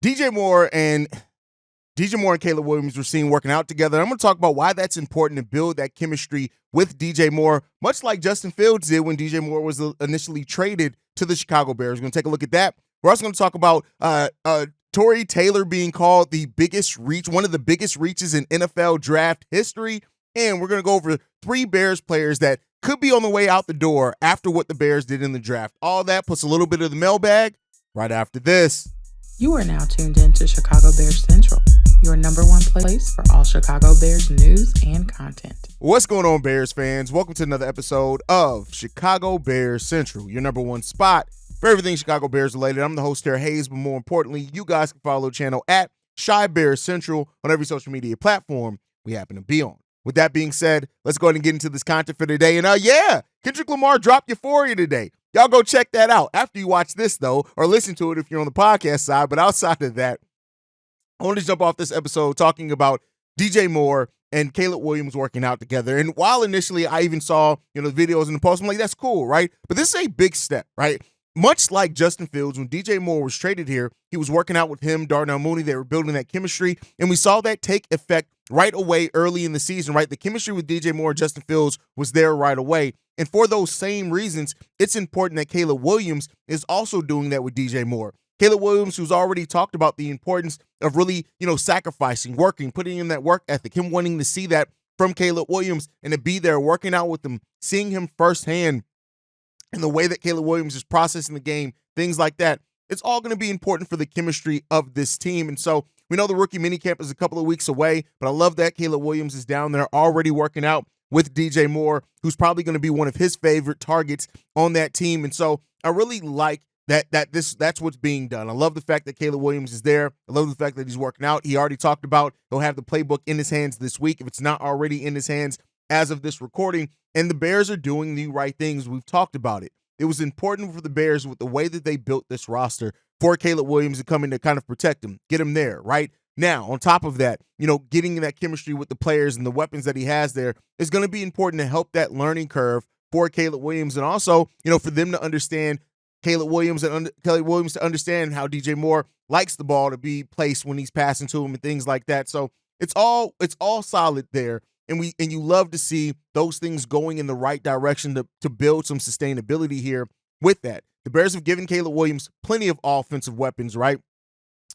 DJ Moore and Caleb Williams were seen working out together. I'm going to talk about why that's important to build that chemistry with DJ Moore, much like Justin Fields did when DJ Moore was initially traded to the Chicago Bears. We're going to take a look at that. We're also going to talk about Tory Taylor being called one of the biggest reaches in NFL draft history. And we're going to go over 3 Bears players that could be on the way out the door after what the Bears did in the draft. All that plus a little bit of the mailbag right after this. You are now tuned in to Chicago Bears Central, your number one place for all Chicago Bears news and content. What's going on, Bears fans? Welcome to another episode of Chicago Bears Central, your number one spot for everything Chicago Bears related. I'm the host here, Haize, but more importantly, you guys can follow the channel at Chi Bears Central on every social media platform we happen to be on. With that being said, let's go ahead and get into this content for today. And Kendrick Lamar dropped Euphoria today. Y'all go check that out after you watch this, though, or listen to it if you're on the podcast side. But outside of that, I want to jump off this episode talking about DJ Moore and Caleb Williams working out together. And while initially I even saw, the videos in the post, I'm like, that's cool, right? But this is a big step, right? Much like Justin Fields, when DJ Moore was traded here, he was working out with him, Darnell Mooney. They were building that chemistry, and we saw that take effect right away early in the season, right? The chemistry with DJ Moore and Justin Fields was there right away. And for those same reasons, it's important that Caleb Williams is also doing that with DJ Moore. Caleb Williams, who's already talked about the importance of really, sacrificing, working, putting in that work ethic, him wanting to see that from Caleb Williams and to be there working out with him, seeing him firsthand and the way that Caleb Williams is processing the game, things like that. It's all going to be important for the chemistry of this team. And so we know the rookie minicamp is a couple of weeks away, but I love that Caleb Williams is down there already working out with DJ Moore, who's probably going to be one of his favorite targets on that team. And so I really like that's what's being done. I love the fact that Caleb Williams is there. I love the fact that he's working out. He already talked about he'll have the playbook in his hands this week, if it's not already in his hands as of this recording. And the Bears are doing the right things. We've talked about it. It was important for the Bears with the way that they built this roster for Caleb Williams to come in to kind of protect him, get him there, right? Now, on top of that, getting that chemistry with the players and the weapons that he has there is going to be important to help that learning curve for Caleb Williams. And also, for them to understand Caleb Williams to understand how DJ Moore likes the ball to be placed when he's passing to him and things like that. So it's all solid there. And you love to see those things going in the right direction to build some sustainability here with that. The Bears have given Caleb Williams plenty of offensive weapons, right?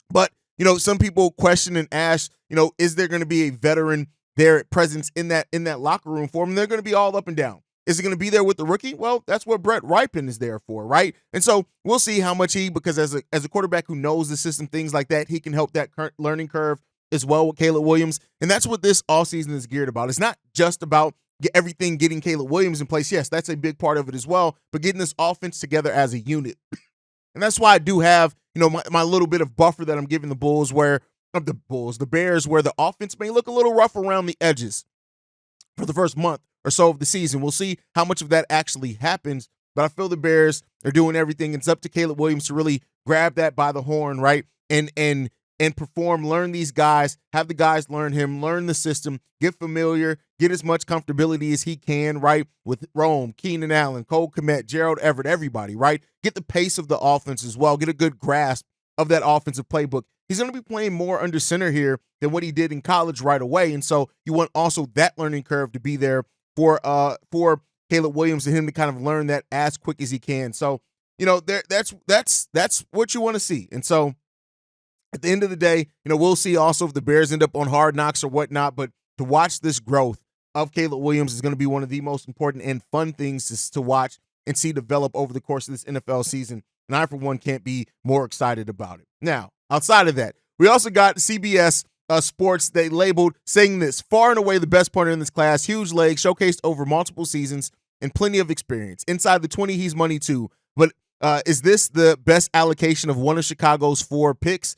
But, some people question and ask, is there going to be a veteran there presence in that locker room for him? And they're going to be all up and down. Is it going to be there with the rookie? Well, that's what Brett Rypien is there for, right? And so we'll see how much because as a quarterback who knows the system, things like that, he can help that current learning curve as well with Caleb Williams. And that's what this offseason is geared about. It's not just about getting Caleb Williams in place. Yes, that's a big part of it as well, but getting this offense together as a unit. And that's why I do have, my little bit of buffer that I'm giving the Bears, where the offense may look a little rough around the edges for the first month or so of the season. We'll see how much of that actually happens, but I feel the Bears are doing everything. It's up to Caleb Williams to really grab that by the horn, right? And perform, learn these guys, have the guys learn him, learn the system, get familiar, get as much comfortability as he can, right? With Rome, Keenan Allen, Cole Kmet, Gerald Everett, everybody, right? Get the pace of the offense as well. Get a good grasp of that offensive playbook. He's going to be playing more under center here than what he did in college right away. And so you want also that learning curve to be there for Caleb Williams and him to kind of learn that as quick as he can. So, that's what you want to see. And so at the end of the day, we'll see also if the Bears end up on Hard Knocks or whatnot, but to watch this growth of Caleb Williams is going to be one of the most important and fun things to watch and see develop over the course of this NFL season. And I, for one, can't be more excited about it. Now, outside of that, we also got CBS Sports. They labeled saying this, far and away the best punter in this class, huge legs, showcased over multiple seasons, and plenty of experience. Inside the 20, he's money too. But is this the best allocation of one of Chicago's 4 picks?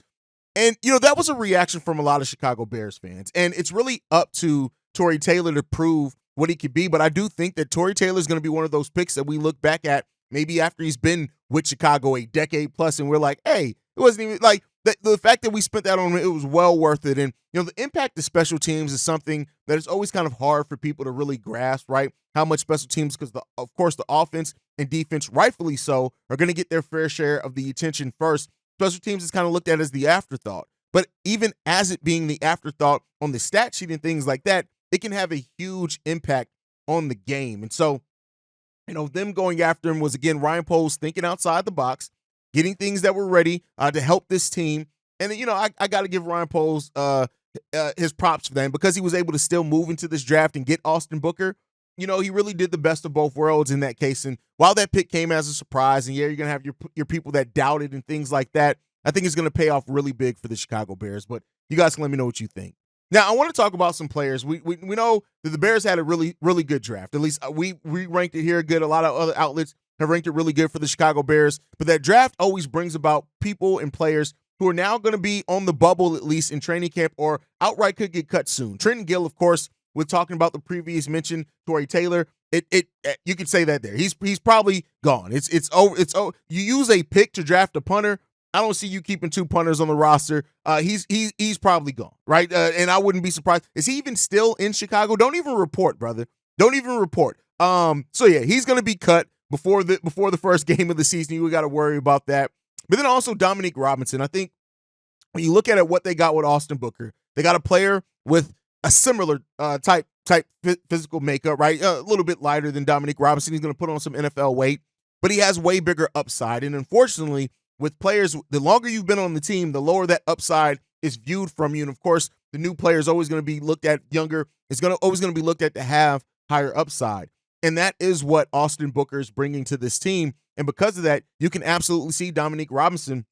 And, that was a reaction from a lot of Chicago Bears fans. And it's really up to Tory Taylor to prove what he could be. But I do think that Tory Taylor is going to be one of those picks that we look back at maybe after he's been with Chicago a decade plus, and we're like, hey, it wasn't even like the fact that we spent that on him, it was well worth it. And, the impact of special teams is something that is always kind of hard for people to really grasp, right? How much special teams, because of course the offense and defense, rightfully so, are going to get their fair share of the attention first. special teams is kind of looked at as the afterthought. But even as it being the afterthought on the stat sheet and things like that, it can have a huge impact on the game. And so, them going after him was, again, Ryan Poles thinking outside the box, getting things that were ready to help this team. And, I got to give Ryan Poles his props for that, because he was able to still move into this draft and get Austin Booker. He really did the best of both worlds in that case. And while that pick came as a surprise, and you're going to have your people that doubted and things like that, I think it's going to pay off really big for the Chicago Bears. But you guys can let me know what you think. Now, I want to talk about some players. We know that the Bears had a really, really good draft. At least we ranked it here good. A lot of other outlets have ranked it really good for the Chicago Bears. But that draft always brings about people and players who are now going to be on the bubble, at least in training camp, or outright could get cut soon. Trenton Gill, of course, we're talking about the previous mentioned Tory Taylor. You could say that there. He's probably gone. It's over. You use a pick to draft a punter. I don't see you keeping 2 punters on the roster. He's probably gone, right? And I wouldn't be surprised. Is he even still in Chicago? Don't even report, brother. Don't even report. So yeah, he's going to be cut before the first game of the season. You got to worry about that. But then also Dominique Robinson. I think when you look at what they got with Austin Booker, they got a player with a similar type physical makeup, right? A little bit lighter than Dominique Robinson. He's going to put on some NFL weight, but he has way bigger upside. And unfortunately, with players, the longer you've been on the team, the lower that upside is viewed from you. And of course, the new player is always going to be looked at younger. It's always going to be looked at to have higher upside. And that is what Austin Booker is bringing to this team. And because of that, you can absolutely see Dominique Robinson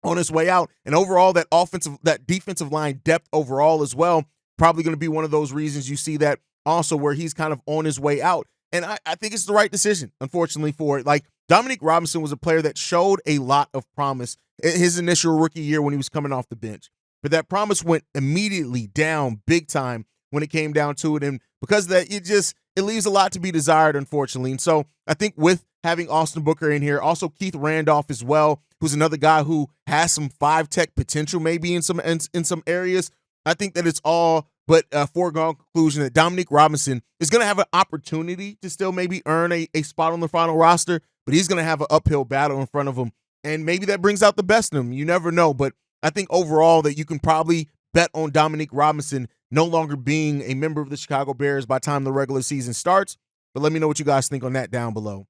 on his way out. And overall, that defensive line depth overall as well, probably going to be one of those reasons you see that also where he's kind of on his way out. And I think it's the right decision, unfortunately, for it. Like, Dominique Robinson was a player that showed a lot of promise in his initial rookie year when he was coming off the bench. But that promise went immediately down big time when it came down to it. And because of that, it leaves a lot to be desired, unfortunately. And so I think with having Austin Booker in here, also Keith Randolph as well, who's another guy who has some 5-tech potential maybe in some areas, I think that it's all but a foregone conclusion that Dominique Robinson is going to have an opportunity to still maybe earn a spot on the final roster, but he's going to have an uphill battle in front of him. And maybe that brings out the best in him. You never know. But I think overall that you can probably bet on Dominique Robinson no longer being a member of the Chicago Bears by the time the regular season starts. But let me know what you guys think on that down below.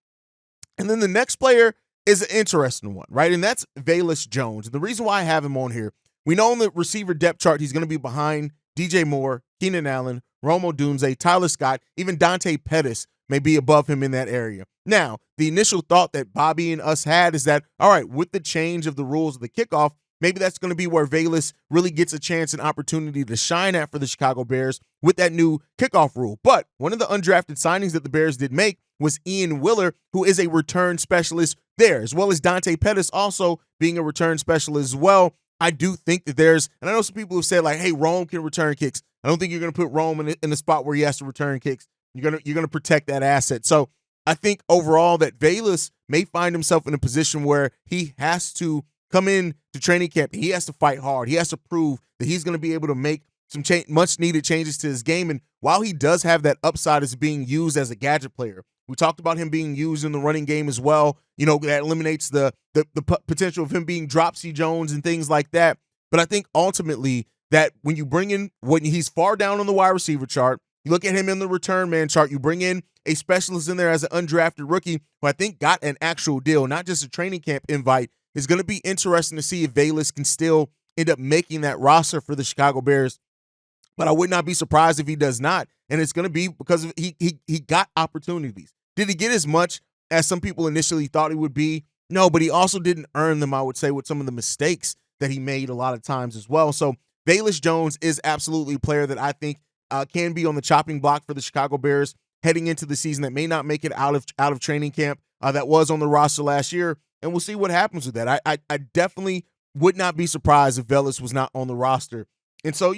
And then the next player is an interesting one, right? And that's Velus Jones. And the reason why I have him on here, we know on the receiver depth chart, he's going to be behind DJ Moore, Keenan Allen, Rome Odunze, Tyler Scott, even Dante Pettis may be above him in that area. Now, the initial thought that Bobby and us had is that, all right, with the change of the rules of the kickoff, maybe that's going to be where Velus really gets a chance and opportunity to shine at for the Chicago Bears with that new kickoff rule. But one of the undrafted signings that the Bears did make was Ian Willer, who is a return specialist there, as well as Dante Pettis also being a return specialist as well. I do think that and I know some people have said like, hey, Rome can return kicks. I don't think you're going to put Rome in a spot where he has to return kicks. You're going to protect that asset. So I think overall that Velus may find himself in a position where he has to come in to training camp. He has to fight hard. He has to prove that he's going to be able to make some much needed changes to his game. And while he does have that upside as being used as a gadget player, we talked about him being used in the running game as well. That eliminates the potential of him being Dropsy Jones and things like that. But I think ultimately that when you bring in, when he's far down on the wide receiver chart, you look at him in the return man chart, you bring in a specialist in there as an undrafted rookie who I think got an actual deal, not just a training camp invite. It's going to be interesting to see if Velus can still end up making that roster for the Chicago Bears. But I would not be surprised if he does not. And it's going to be because he got opportunities. Did he get as much as some people initially thought he would be? No, but he also didn't earn them, I would say, with some of the mistakes that he made a lot of times as well. So Velus Jones is absolutely a player that I think can be on the chopping block for the Chicago Bears heading into the season, that may not make it out of training camp, that was on the roster last year. And we'll see what happens with that. I definitely would not be surprised if Velus was not on the roster. And so,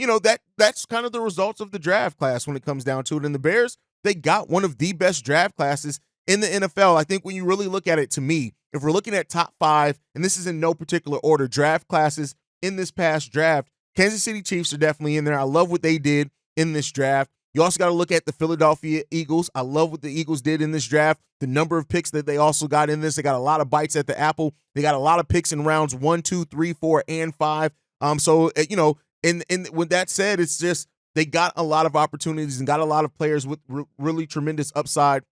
that's kind of the results of the draft class when it comes down to it. And the Bears, they got one of the best draft classes in the NFL. I think when you really look at it, to me, if we're looking at top 5, and this is in no particular order, draft classes in this past draft, Kansas City Chiefs are definitely in there. I love what they did in this draft. You also got to look at the Philadelphia Eagles. I love what the Eagles did in this draft. The number of picks that they also got in this. They got a lot of bites at the apple. They got a lot of picks in rounds 1, 2, 3, 4, and 5. So with that said, it's just they got a lot of opportunities and got a lot of players with really tremendous upside.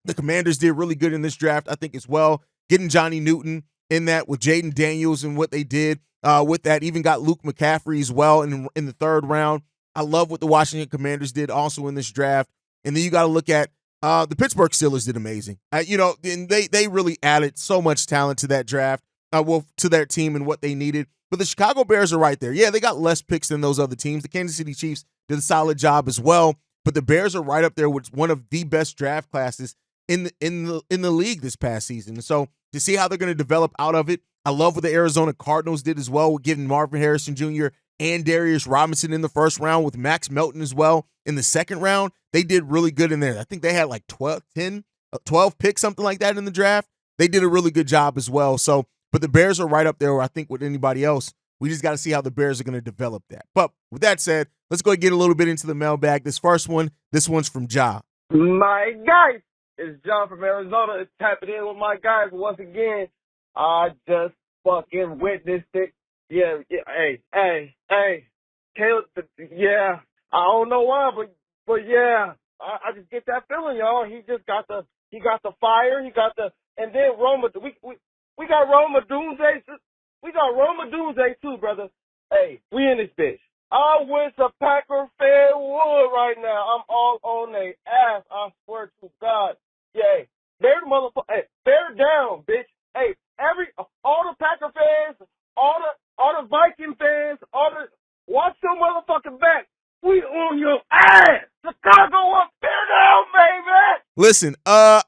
The Commanders did really good in this draft, I think, as well. Getting Johnny Newton in that with Jaden Daniels and what they did with that. Even got Luke McCaffrey as well in the third round. I love what the Washington Commanders did also in this draft. And then you got to look at the Pittsburgh Steelers did amazing. And they really added so much talent to that draft, to their team and what they needed. But the Chicago Bears are right there. Yeah, they got less picks than those other teams. The Kansas City Chiefs did a solid job as well. But the Bears are right up there with one of the best draft classes in the league this past season. And so to see how they're going to develop out of it, I love what the Arizona Cardinals did as well with getting Marvin Harrison Jr. and Darius Robinson in the first round with Max Melton as well in the second round. They did really good in there. I think they had like 12 picks, something like that in the draft. They did a really good job as well. So, but the Bears are right up there, I think, with anybody else. We just got to see how the Bears are going to develop that. But with that said, let's go and get a little bit into the mailbag. This one's from Ja. My guys, it's John from Arizona. It's tapping in with my guys once again. I just fucking witnessed it. Yeah, hey, Caleb, yeah. I don't know why, but yeah, I just get that feeling, y'all. He got the fire, and then Roma. We got Roma Doomsday. We got Roma Doomsday too, brother. Hey, we in this bitch. I wish a Packer fan would right now. I'm all on their ass. I swear to God. Yeah, they're the motherfucker. Hey, they're down, bitch. Hey, all the Packer fans, all the Viking fans, watch your motherfucking back. We on your ass. Chicago up there now, baby. Listen, I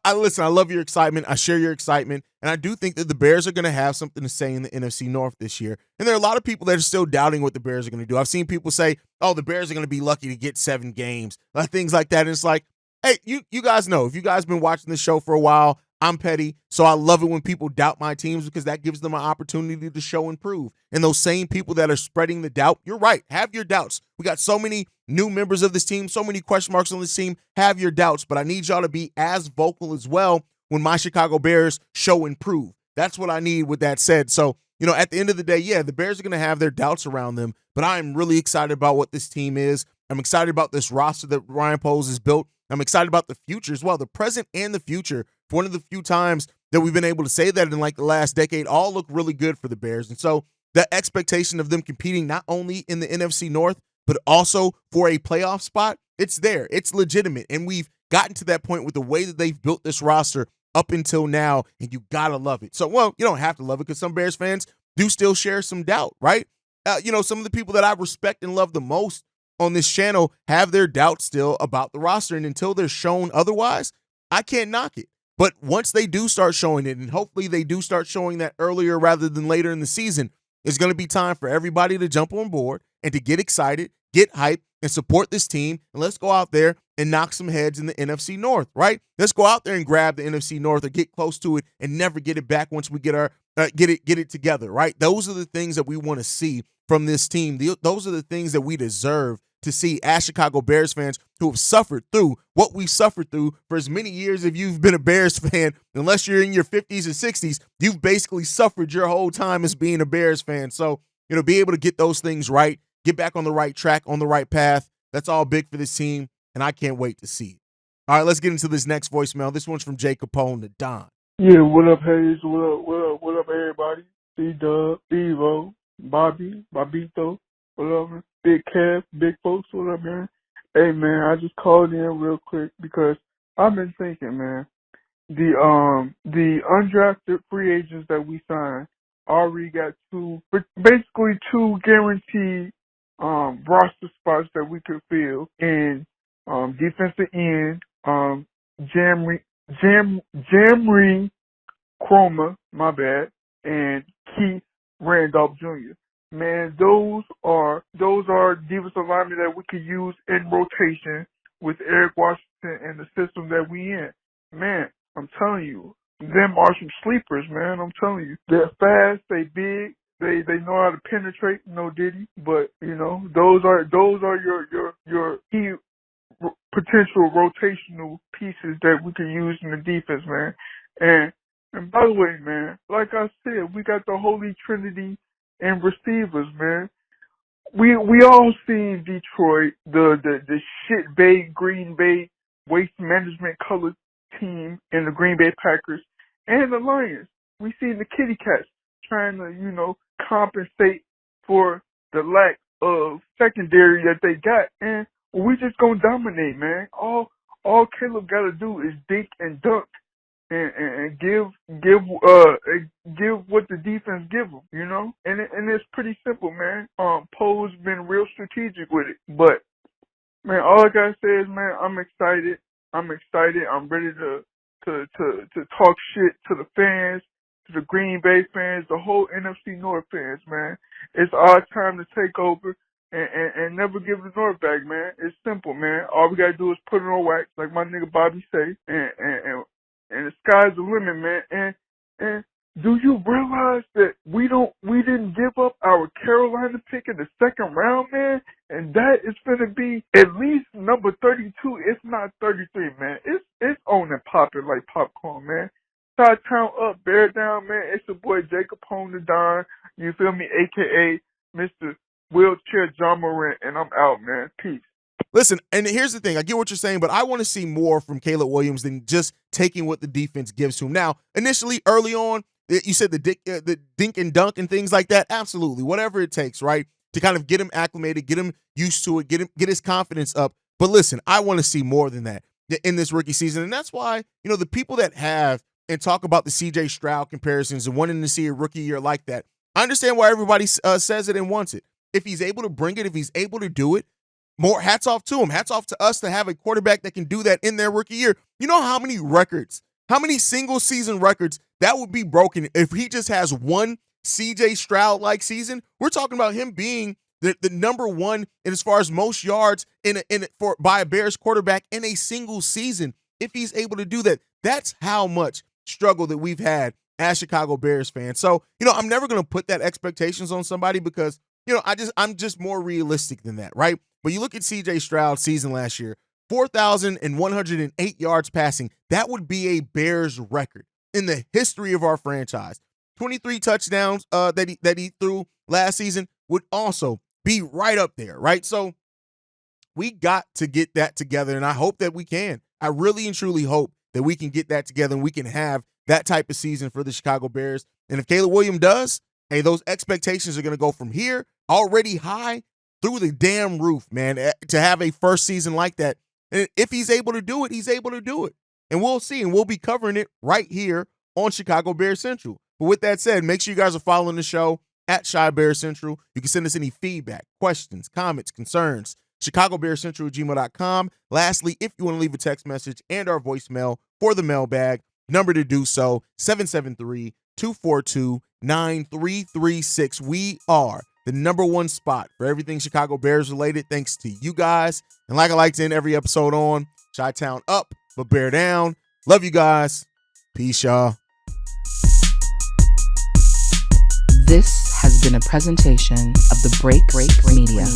love your excitement. I share your excitement. And I do think that the Bears are going to have something to say in the NFC North this year. And there are a lot of people that are still doubting what the Bears are going to do. I've seen people say, oh, the Bears are going to be lucky to get 7 games, things like that. And it's like, hey, you guys know, if you guys been watching this show for a while, I'm petty. So I love it when people doubt my teams because that gives them an opportunity to show and prove. And those same people that are spreading the doubt, you're right. Have your doubts. We got so many new members of this team, so many question marks on this team. Have your doubts. But I need y'all to be as vocal as well when my Chicago Bears show and prove. That's what I need with that said. So, at the end of the day, yeah, the Bears are going to have their doubts around them, but I am really excited about what this team is. I'm excited about this roster that Ryan Poles has built. I'm excited about the future as well, the present and the future. For one of the few times that we've been able to say that in like the last decade, all look really good for the Bears. And so the expectation of them competing not only in the NFC North, but also for a playoff spot, it's there. It's legitimate. And we've gotten to that point with the way that they've built this roster up until now, and you got to love it. So, well, you don't have to love it because some Bears fans do still share some doubt, right? Some of the people that I respect and love the most on this channel have their doubts still about the roster, and until they're shown otherwise, I can't knock it. But once they do start showing it, and hopefully they do start showing that earlier rather than later in the season, it's going to be time for everybody to jump on board and to get excited, get hyped, and support this team. And let's go out there and knock some heads in the NFC North, right? Let's go out there and grab the NFC North or get close to it and never get it back once we get it together, right? Those are the things that we want to see from this team. Those are the things that we deserve to see as Chicago Bears fans who have suffered through what we suffered through for as many years. If you've been a Bears fan, unless you're in your 50s and 60s, you've basically suffered your whole time as being a Bears fan. So, be able to get those things right, get back on the right track, on the right path, that's all big for this team, and I can't wait to see it. All right, let's get into this next voicemail. This one's from Jay Capone to Don. Yeah, what up, Haize? What up, everybody? C-Dub, Evo, Bobby, Bobito, whatever. Big Kev, big folks, what up, man? Hey, man, I just called in real quick because I've been thinking, man, the undrafted free agents that we signed already got basically two guaranteed roster spots that we could fill in defensive end, Jamry Chroma, my bad, and Keith Randolph Jr. Man, those are defensive linemen that we could use in rotation with Eric Washington and the system that we in. Man, I'm telling you, them are some sleepers, man. I'm telling you, they're fast, they big, they know how to penetrate, no diddy. But those are your key potential rotational pieces that we can use in the defense, man. And by the way, man, like I said, we got the holy trinity in receivers, man. We all seen Detroit, the shit Bay Green Bay waste management colored team in the Green Bay Packers and the Lions. We seen the kitty cats trying to, compensate for the lack of secondary that they got, and we just gonna dominate, man. All Caleb gotta do is dink and dunk and give what the defense give them, and it's pretty simple, man. Poe's been real strategic with it, but man, all I gotta say is, man, I'm excited. I'm ready to talk shit to the fans, to the Green Bay fans, the whole NFC North fans, man. It's our time to take over and never give the North back, man. It's simple, man. All we gotta do is put it on wax, like my nigga Bobby say, and the sky's the limit, man. And do you realize that we didn't give up our Carolina pick in the second round, man? And that is gonna be at least number 32, if not 33, man. It's on and popping like popcorn, man. Chi-Town up, bear down, man. It's your boy Jacob Hone the Don. You feel me? AKA Mr. Wheelchair John Morant, and I'm out, man. Peace. Listen, and here's the thing. I get what you're saying, but I want to see more from Caleb Williams than just taking what the defense gives to him. Now, initially, early on, you said the dink and dunk and things like that. Absolutely. Whatever it takes, right, to kind of get him acclimated, get him used to it, get his confidence up. But listen, I want to see more than that in this rookie season. And that's why, the people that have and talk about the C.J. Stroud comparisons and wanting to see a rookie year like that, I understand why everybody says it and wants it. If he's able to bring it, if he's able to do it, more hats off to him. Hats off to us to have a quarterback that can do that in their rookie year. You know how many records, how many single season records that would be broken if he just has one C.J. Stroud-like season? We're talking about him being the number one in as far as most yards by a Bears quarterback in a single season. If he's able to do that, that's how much struggle that we've had as Chicago Bears fans. So, I'm never going to put that expectations on somebody because, I'm just more realistic than that, right? But you look at C.J. Stroud's season last year, 4,108 yards passing. That would be a Bears record in the history of our franchise. 23 touchdowns that he threw last season would also be right up there, right? So we got to get that together, and I hope that we can. I really and truly hope that we can get that together and we can have that type of season for the Chicago Bears. And if Caleb Williams does, hey, those expectations are going to go from here, already high, through the damn roof, man, to have a first season like that. And if he's able to do it, he's able to do it. And we'll see, and we'll be covering it right here on Chicago Bears Central. But with that said, make sure you guys are following the show at Shy Bears Central. You can send us any feedback, questions, comments, concerns, ChicagoBearsCentral@gmail.com. Lastly, if you want to leave a text message and our voicemail for the mailbag, number to do so, 773-242-9336. We are the number one spot for everything Chicago Bears related, thanks to you guys. And like I like to end every episode on, Chi-Town up, but bear down. Love you guys. Peace, y'all. This has been a presentation of the Break Media.